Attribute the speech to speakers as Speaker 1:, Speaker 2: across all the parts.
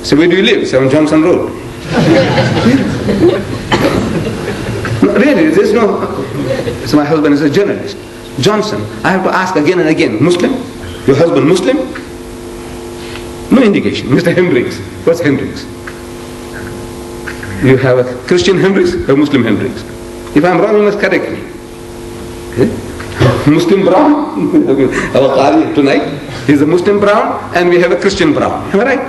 Speaker 1: So where do you live? 7 Johnson Road. No, really, there's no... So my husband is a journalist. Johnson, I have to ask again and again, Muslim? Your husband Muslim? No indication. Mr. Hendricks. What's Hendricks? You have a Christian Hendricks or Muslim Hendricks? If I'm wrong, you must correct me. Okay? Muslim Brown, our Qari tonight, he's a Muslim Brown, and we have a Christian Brown. Am I right?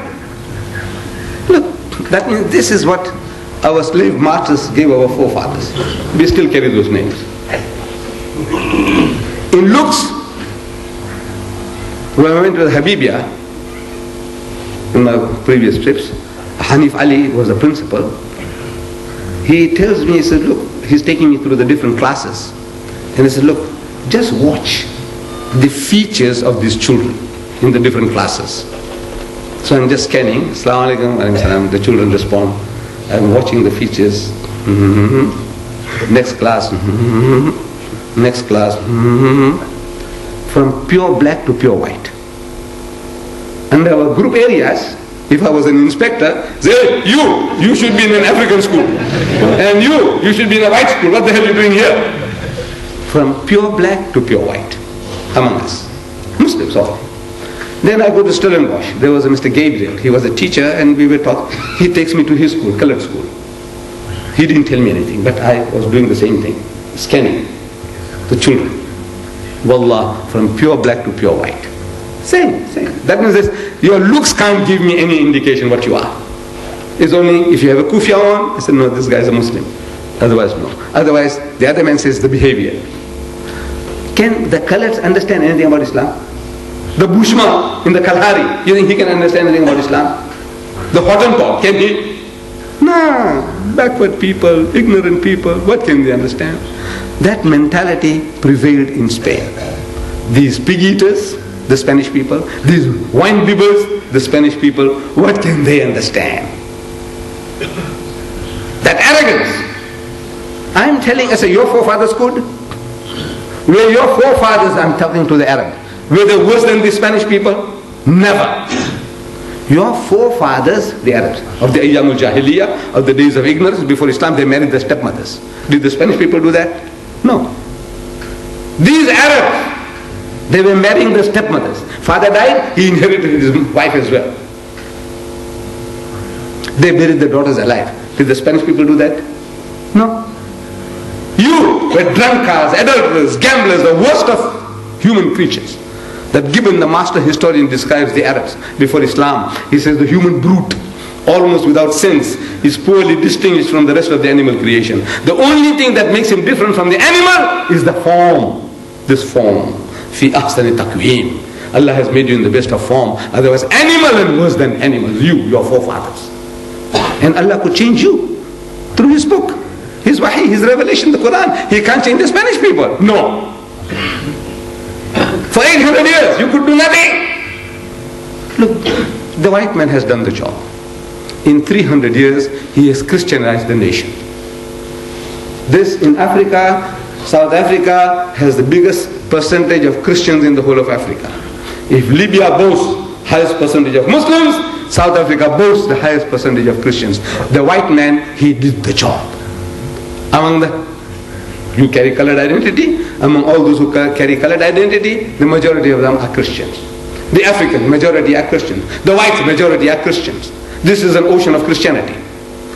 Speaker 1: Look, that means this is what our slave masters gave our forefathers. We still carry those names. In looks, when I went to the Habibia, in my previous trips, Hanif Ali was the principal. He tells me, he said, look, he's taking me through the different classes. And he said, look, just watch the features of these children in the different classes. So I'm just scanning, Assalamu alaikum, wa alaikum salam, the children respond. I'm watching the features. Next class. Next class. From pure black to pure white. And our group areas, if I was an inspector, say, you should be in an African school. And you should be in a white school. What the hell are you doing here? From pure black to pure white. Among us. Muslims all. Then I go to Stellenbosch. There was a Mr. Gabriel. He was a teacher and we were talking. He takes me to his school, colored school. He didn't tell me anything, but I was doing the same thing. Scanning the children. Wallah, from pure black to pure white. Same. That means this, your looks can't give me any indication what you are. It's only if you have a kufiya on, I said, no, this guy is a Muslim. Otherwise, no. Otherwise, the other man says the behavior. Can the coloreds understand anything about Islam? The Bushman in the Kalahari, you think he can understand anything about Islam? The Hottentot, can he? No, backward people, ignorant people, what can they understand? That mentality prevailed in Spain. These pig eaters, the Spanish people, these wine bibbers, the Spanish people, what can they understand? That arrogance. I'm telling, I say, your forefathers could? Were your forefathers, I'm talking to the Arab, were they worse than the Spanish people? Never. Your forefathers, the Arabs, of the Ayyamul Jahiliyyah, of the days of ignorance before Islam, they married their stepmothers. Did the Spanish people do that? No. These Arabs, they were marrying their stepmothers. Father died, he inherited his wife as well. They buried their daughters alive. Did the Spanish people do that? No. You were drunkards, adulterers, gamblers, the worst of human creatures. That Gibbon, the master historian, describes the Arabs before Islam. He says the human brute, almost without sense, is poorly distinguished from the rest of the animal creation. The only thing that makes him different from the animal is the form. This form. Fi ahsani taqweem. Allah has made you in the best of form. Otherwise, animal and worse than animal. You, your forefathers. And Allah could change you through His book, His wahi, His revelation, the Quran. He can't change the Spanish people. No. For 800 years, you could do nothing. Look, the white man has done the job. In 300 years, he has Christianized the nation. This in Africa, South Africa has the biggest percentage of Christians in the whole of Africa. If Libya boasts highest percentage of Muslims, South Africa boasts the highest percentage of Christians. The white man, he did the job. Among the, you carry colored identity, among all those who carry colored identity, the majority of them are Christians. The African majority are Christians. The white majority are Christians. This is an ocean of Christianity.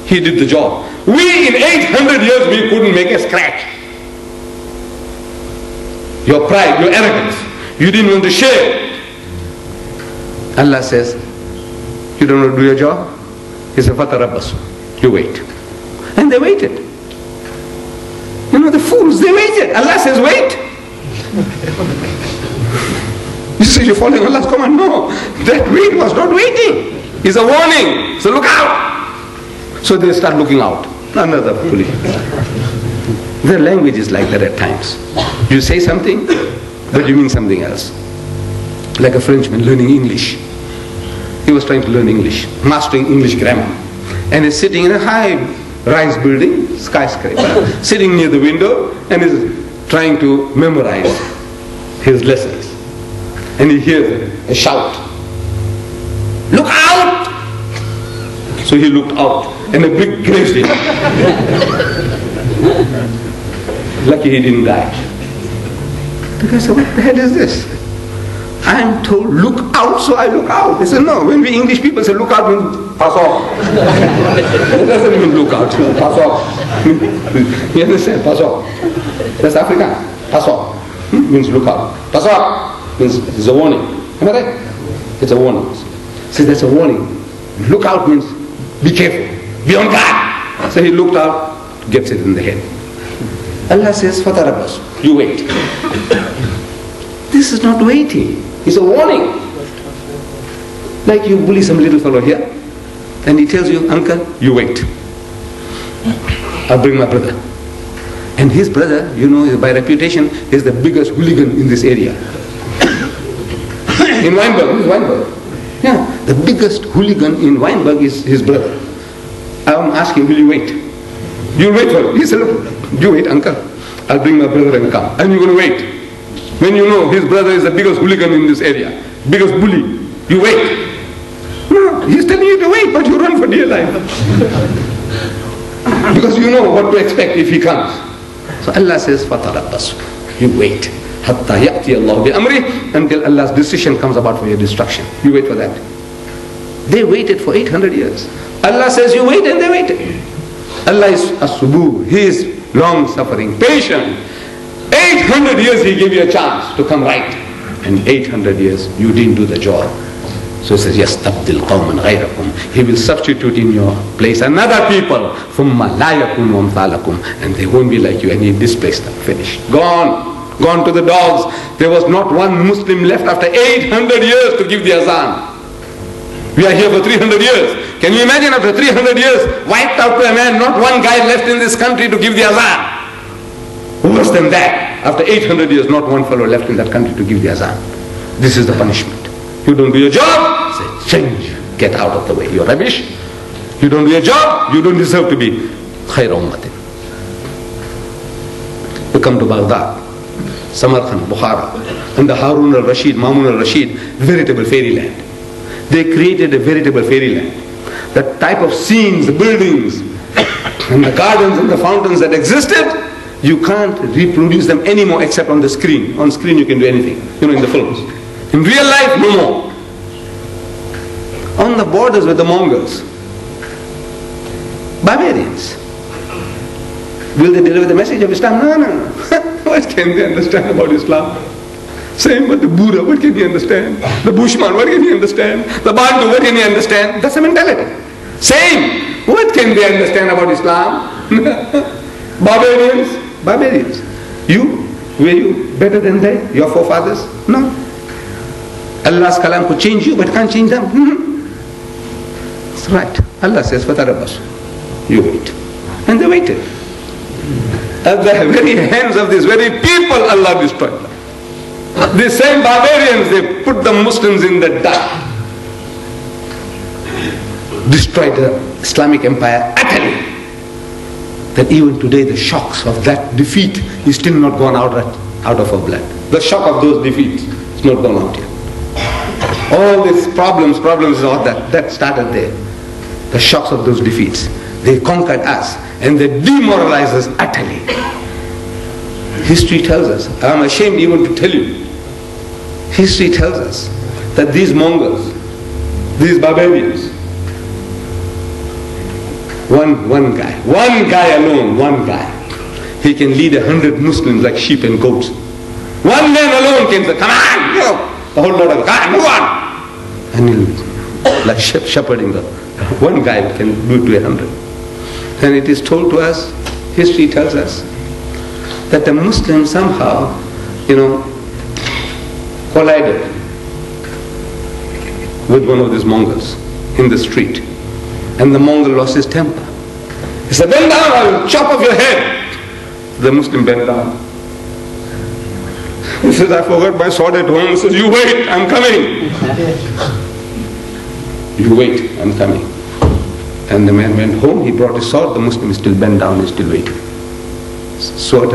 Speaker 1: He did the job. We in 800 years, we couldn't make a scratch. Your pride, your arrogance, you didn't want to share. Allah says, you don't want to do your job? He said, fatarabbasu. You wait. And they waited. You know, the fools, they waited. Allah says, wait. You say you're following Allah's command. No, that wait was not waiting. It's a warning. So look out. So they start looking out. Another foolish. Their language is like that at times. You say something, but you mean something else. Like a Frenchman learning English. He was trying to learn English, mastering English grammar. And he's sitting in a high rise building, skyscraper, sitting near the window and is trying to memorize his lessons. And he hears a shout. Look out! So he looked out, and a brick grazed him. Lucky he didn't die. The guy said, what the hell is this? I am told, look out, so I look out. He said, no, when we English people say look out means pass off. It doesn't mean look out, pass off. You understand? Pass off. That's African. Pass off means look out. Pass off means it's a warning. Am I right? It's a warning. See, that's a warning. Look out means be careful, be on guard. So he looked out, gets it in the head. Allah says, Fatarabas, you wait. This is not waiting. It's a warning. Like you bully some little fellow here, and he tells you, uncle, you wait. I'll bring my brother. And his brother, you know, by reputation, is the biggest hooligan in this area. In Weinberg. Yeah, the biggest hooligan in Weinberg is his brother. I'm asking, will you wait? You'll wait for him. He said, look, you wait, uncle. I'll bring my brother and come. And you're going to wait. When you know his brother is the biggest hooligan in this area, biggest bully, you wait. No, he's telling you to wait, but you run for dear life. Because you know what to expect if he comes. So Allah says, فَتَرَبَّصُوا, you wait. حَتَّى يَأْتِيَ اللَّهُ بِأَمْرِهِ, until Allah's decision comes about for your destruction. You wait for that. They waited for 800 years. Allah says you wait, and they waited. Allah is as-subur, He is long-suffering, patient. 800 years He gave you a chance to come right. And 800 years you didn't do the job. So He says, يَسْتَبْدِلْ قَوْمًا غَيْرَكُمْ, He will substitute in your place another people. ثُمَّ لَا يَكُونُ أَمْثَالَكُمْ, and they won't be like you, and He displaced them. Finished. Gone to the dogs. There was not one Muslim left after 800 years to give the azan. We are here for 300 years. Can you imagine after 300 years, wiped out to a man, not one guy left in this country to give the azan? Worse than that, after 800 years, not one fellow left in that country to give the azan. This is the punishment. You don't do your job, say, change, get out of the way, you're rubbish. You don't do your job, you don't deserve to be khair ummatin. You come to Baghdad, Samarkand, Bukhara, and the Harun al-Rashid, Mamun al-Rashid, veritable fairyland. They created a veritable fairyland. The type of scenes, the buildings, and the gardens and the fountains that existed, you can't reproduce them anymore except on the screen. On screen you can do anything, you know, in the films. In real life, no more. On the borders with the Mongols, barbarians. Will they deliver the message of Islam? No. What can they understand about Islam? Same with the Buddha, what can he understand? The Bushman, what can he understand? The Bantu, what can he understand? That's the mentality. Same. What can they understand about Islam? Barbarians. You? Were you better than they? Your forefathers? No. Allah's kalam could change you, but can't change them. That's right. Allah says, فَتَرَبَّصُوا, you wait. And they waited. At the very hands of these very people, Allah destroyed them. These same barbarians, they put the Muslims in the dust. Destroyed the Islamic empire utterly. That even today the shocks of that defeat is still not gone out of our blood. The shock of those defeats is not gone out yet. All these problems is all that started there. The shocks of those defeats. They conquered us and they demoralized us utterly. History tells us, I'm ashamed even to tell you, history tells us that these Mongols, these barbarians, one guy alone, he can lead 100 Muslims like sheep and goats. One man alone can say, come on, the whole lot of, come on, move on. And he'll, like shepherding them. One guy can do it to 100. And it is told to us, history tells us, that the Muslims somehow, collided with one of these Mongols in the street. And the Mongol lost his temper. He said, bend down, I will chop off your head. The Muslim bent down. He says, I forgot my sword at home. He says, you wait, I'm coming. You wait, I'm coming. And the man went home, he brought his sword, the Muslim is still bent down, he's still waiting. Sword